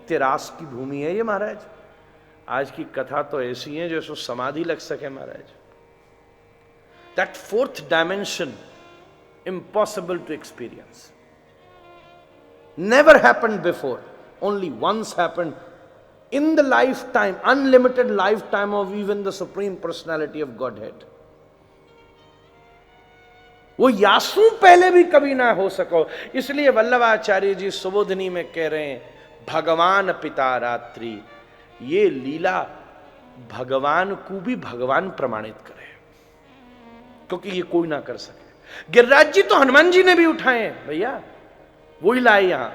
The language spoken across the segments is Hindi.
नित्य रास की भूमि है ये महाराज। आज की कथा तो ऐसी है जैसे समाधि लग सके महाराज। That fourth dimension impossible to experience, never happened before, only once happened in the lifetime, unlimited lifetime of even the supreme personality of Godhead. वो यासु पहले भी कभी ना हो सको। इसलिए वल्लभाचार्य जी सुबोधनी में कह रहे हैं, भगवान पिता रात्रि, ये लीला भगवान को भी भगवान प्रमाणित करे, क्योंकि ये कोई ना कर सके। गिरिराज जी तो हनुमान जी ने भी उठाए हैं भैया, वही लाए यहां।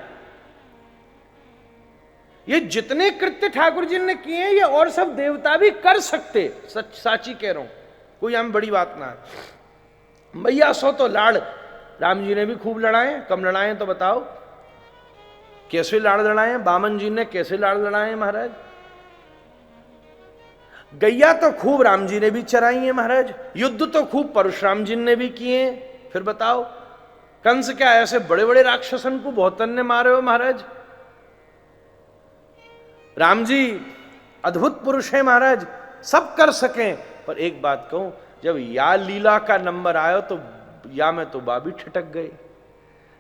ये जितने कृत्य ठाकुर जी ने किए हैं, ये और सब देवता भी कर सकते। सच साची कह रहा हूं, कोई हम बड़ी बात ना है भैया। सो तो लाड़ राम जी ने भी खूब लड़ाए, कम लड़ाए तो बताओ कैसे लाड़ लड़ाए? बामन जी ने कैसे लाड़ लड़ाए महाराज? गैया तो खूब राम जी ने भी चराई है महाराज, युद्ध तो खूब परशुराम जी ने भी किए। फिर बताओ कंस क्या ऐसे बड़े बड़े राक्षसन को बहुत ने मारे हो महाराज? राम जी अद्भुत पुरुष है महाराज, सब कर सकें। पर एक बात कहूं, जब या लीला का नंबर आया तो या में तो बाबी ठिठक गए,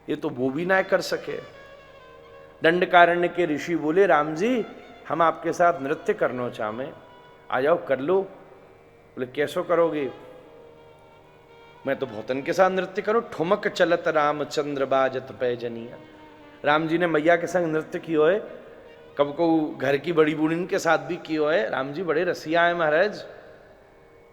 ये तो वो भी ना कर सके। दंडकारण्य के ऋषि बोले, राम जी हम आपके साथ नृत्य करना चाहें, आ जाओ कर लो। बोले कैसो करोगे? मैं तो भौतन के साथ नृत्य करूं। ठुमक चलत रामचंद्र बाजत पैजनिया। राम जी ने मैया के संग नृत्य किया है, कब को घर की बड़ी बूढ़ी के साथ भी किया है। राम जी बड़े रसिया है महाराज,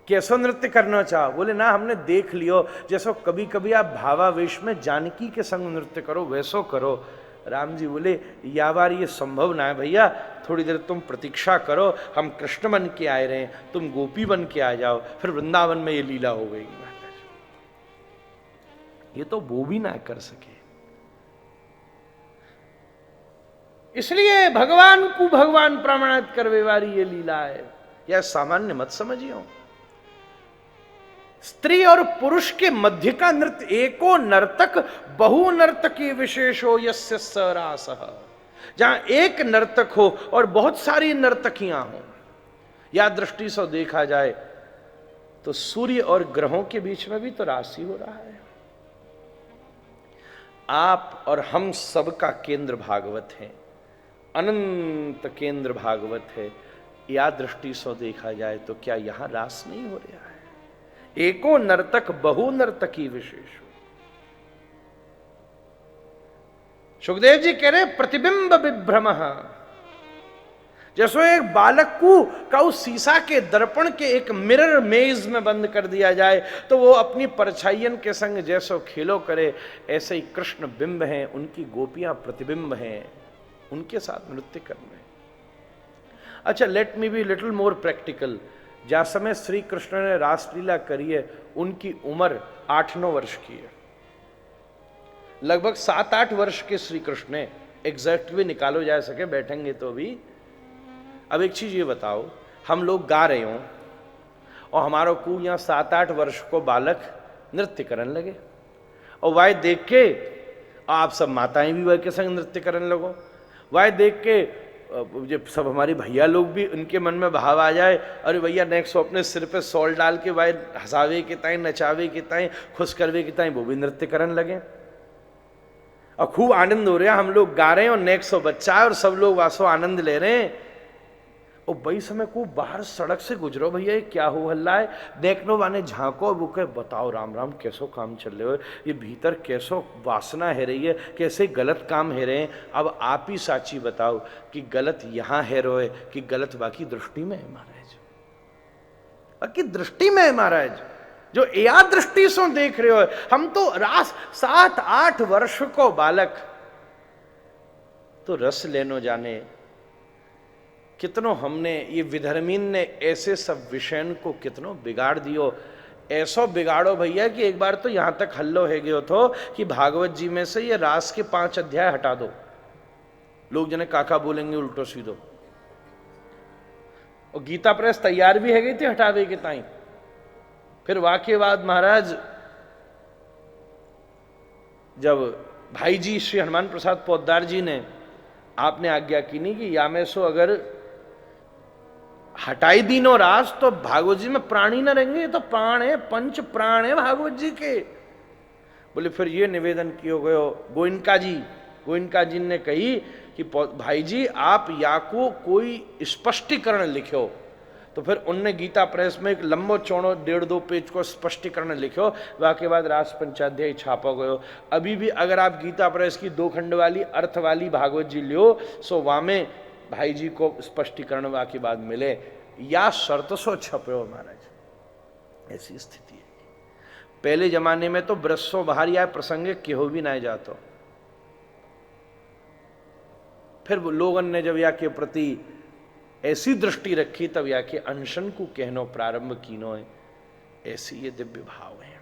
कैसो नृत्य करना चाहो? बोले ना हमने देख लियो, जैसो कभी कभी आप भावावेश में जानकी के संग नृत्य करो वैसो करो। राम जी बोले या बार ये संभव ना है भैया, थोड़ी देर तुम प्रतीक्षा करो, हम कृष्ण बन के आए रहे, तुम गोपी बन के आ जाओ। फिर वृंदावन में ये लीला हो गई महाराज। ये तो वो भी ना कर सके। इसलिए भगवान को भगवान प्रमाणित करवे वाली ये लीला है, यह सामान्य मत समझियो। स्त्री और पुरुष के मध्य का नृत्य, एको नर्तक बहु नर्तकी विशेषो यस्य सरासः। जहां एक नर्तक हो और बहुत सारी नर्तकियां हो, या दृष्टि से देखा जाए तो सूर्य और ग्रहों के बीच में भी तो राशि हो रहा है। आप और हम सबका केंद्र भागवत है, अनंत केंद्र भागवत है। या दृष्टि से देखा जाए तो क्या यहां रास नहीं हो रहा है? एको नर्तक बहु नर्तकी विशेष। सुखदेव जी कह रहे प्रतिबिंब विभ्रम, जैसो एक बालक को का उस शीशा के दर्पण के एक मिरर मेज में बंद कर दिया जाए तो वो अपनी परछाइयन के संग जैसो खेलो करे, ऐसे ही कृष्ण बिंब हैं, उनकी गोपियां प्रतिबिंब हैं, उनके साथ नृत्य करना है। अच्छा, let me be little more practical. जहाँ समय श्री कृष्ण ने रासलीला करी है, उनकी उम्र 8-9 वर्ष की है। लगभग 7-8 वर्ष के श्री कृष्ण ने, एग्जैक्ट भी निकालो जा सके, बैठेंगे तो भी। अब एक चीज ये बताओ, हम लोग गा रहे हो और हमारा को यहाँ 7-8 वर्ष को बालक नृत्य करने लगे, और वह देख के आप सब माताएं भी वह के संग नृत्य करने लगो। वह देख के जब सब हमारे भैया लोग भी, उनके मन में भाव आ जाए, अरे भैया नेक्स्ट अपने सिर पे सॉल डाल के वह हंसावे के ताई, नचावे के ताई, खुश करवे के ताई, वो भी नृत्य करने लगे और खूब आनंद हो रहा है। हम लोग गा रहे हैं और नेक्स्ट बच्चा है और सब लोग वासो आनंद ले रहे हैं। और बई समय को बाहर सड़क से गुजरो, भैया ये क्या हो हल्ला है? देखनो वाने झांको, वो कहे बताओ राम राम कैसो काम चल रहे हो, ये भीतर कैसो वासना है रही है, कैसे गलत काम है रहे हैं। अब आप ही साची बताओ कि गलत यहाँ है रोए कि गलत बाकी दृष्टि में है महाराज? बाकी दृष्टि में है महाराज, जो या दृष्टि से देख रहे हो। हम तो रास 7-8 वर्ष को बालक तो रस लेनो जाने, कितनों हमने ये विधर्मीन ने ऐसे सब विषय को कितनों बिगाड़ दियो। ऐसो बिगाड़ो भैया कि एक बार तो यहां तक हल्लो है गयो तो कि भागवत जी में से ये रास के 5 अध्याय हटा दो। लोग जने काका बोलेंगे उल्टो सीधो, और गीता प्रेस तैयार भी है गई थी हटावे के ताई। फिर वाक्य बाद महाराज जब भाई जी श्री हनुमान प्रसाद पोद्दार जी ने आपने आज्ञा की नहीं कि या में सो अगर हटाई दीनो रास तो भागवत जी में प्राणी न रहेंगे, ये तो प्राण है, पंच प्राण है भागवत जी के। बोले फिर ये निवेदन किया गयो गोइनका जी ने कही कि भाई जी आप या को कोई स्पष्टीकरण लिखो। तो फिर उनने गीता प्रेस में एक लंबो चौड़ो 1.5-2 पेज को स्पष्टीकरण लिखो, वाके बाद रास पंचाध्याय छापो गयो। अभी भी अगर आप गीता प्रेस की 2 खंड वाली अर्थ वाली भागवत जी लियो सो वामे भाई जी को स्पष्टीकरण वाके बाद मिले, या शर्त सो छपो महाराज। ऐसी स्थिति है। पहले जमाने में तो ब्रस्सों बाहर या प्रसंगे केहो भी ना जातो। फिर लोगों ने जब या के प्रति ऐसी दृष्टि रखी तब या के अनशन को कहनो प्रारंभ कीनो है। ऐसी ये दिव्य भाव है।